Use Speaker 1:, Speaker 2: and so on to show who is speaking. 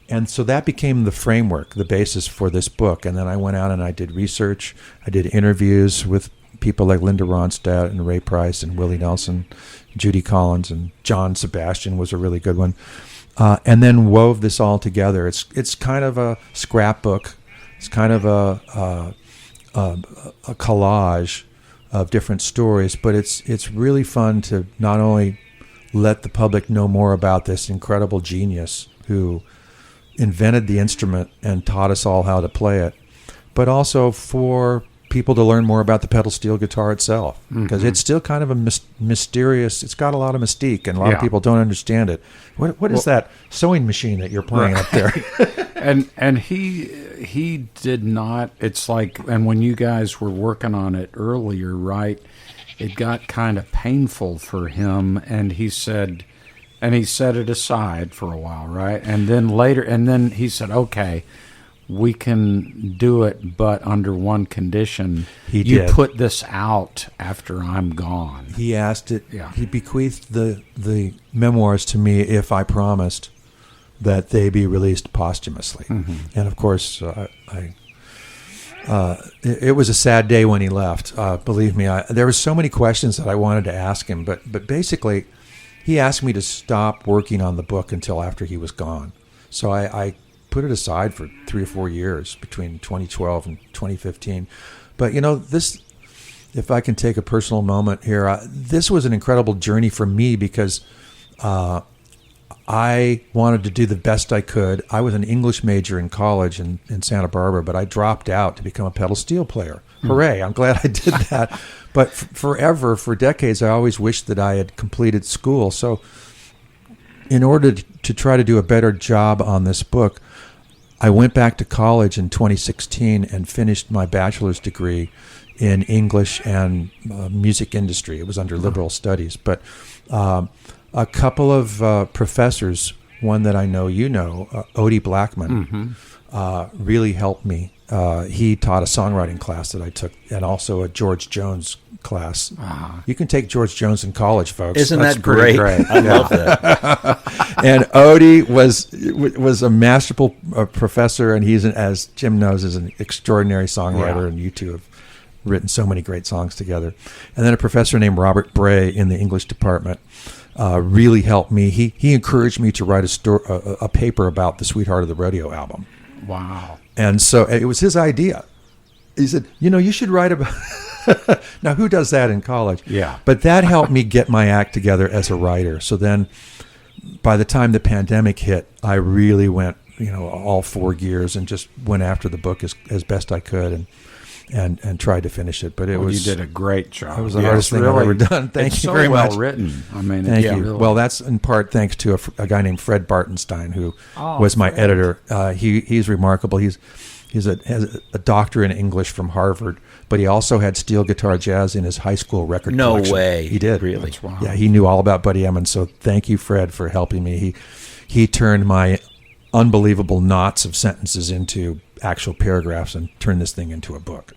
Speaker 1: And so that became the framework, the basis for this book. And then I went out and I did research. I did interviews with people like Linda Ronstadt and Ray Price and Willie Nelson, Judy Collins, and John Sebastian was a really good one. And then wove this all together. It's kind of a scrapbook. It's kind of a collage of different stories, but it's really fun to not only let the public know more about this incredible genius who invented the instrument and taught us all how to play it, but also for people to learn more about the pedal steel guitar itself, because it's still kind of a mysterious. It's got a lot of mystique, and a lot of people don't understand it. What is that sewing machine that you're playing up there?
Speaker 2: and he did not. It's like, and when you guys were working on it earlier, right? It got kind of painful for him, and he said. And he set it aside for a while, right? And then later, and then he said, okay, we can do it, but under one condition. You put this out after I'm gone.
Speaker 1: He asked it. Yeah. He bequeathed the memoirs to me if I promised that they be released posthumously. Mm-hmm. And of course, it was a sad day when he left. Believe me, there were so many questions that I wanted to ask him, but basically, he asked me to stop working on the book until after he was gone. So I put it aside for 3 or 4 years between 2012 and 2015. But, this, if I can take a personal moment here, this was an incredible journey for me because I wanted to do the best I could. I was an English major in college in Santa Barbara, but I dropped out to become a pedal steel player. Hooray, I'm glad I did that. But for decades, I always wished that I had completed school. So in order to try to do a better job on this book, I went back to college in 2016 and finished my bachelor's degree in English and music industry. It was under liberal studies. But a couple of professors, one that I know Odie Blackman, really helped me. He taught a songwriting class that I took, and also a George Jones class. You can take George Jones in college, folks.
Speaker 3: Isn't that great? I love that.
Speaker 1: And Odie was a masterful professor, and he's, as Jim knows, is an extraordinary songwriter, and you two have written so many great songs together. And then a professor named Robert Bray in the English department really helped me. He encouraged me to write a paper about the Sweetheart of the Rodeo album.
Speaker 2: Wow.
Speaker 1: And so it was his idea. He said, you should write about... Now, who does that in college?
Speaker 2: Yeah.
Speaker 1: But that helped me get my act together as a writer. So then by the time the pandemic hit, I really went, all 4 gears and just went after the book as best I could and tried to finish it. But you
Speaker 2: did a great job.
Speaker 1: It was the hardest thing I've ever done. Thank you very much.
Speaker 2: It's so well written. I mean,
Speaker 1: thank you.
Speaker 2: Really.
Speaker 1: Well, that's in part thanks to a guy named Fred Bartenstein, who was my editor. He's remarkable. He's has a doctorate in English from Harvard, but he also had steel guitar jazz in his high school record collection.
Speaker 3: No way.
Speaker 1: He did.
Speaker 3: Really?
Speaker 2: Wow.
Speaker 1: Yeah, he knew all about Buddy Emmons. So thank you, Fred, for helping me. He turned my unbelievable knots of sentences into actual paragraphs and turned this thing into a book.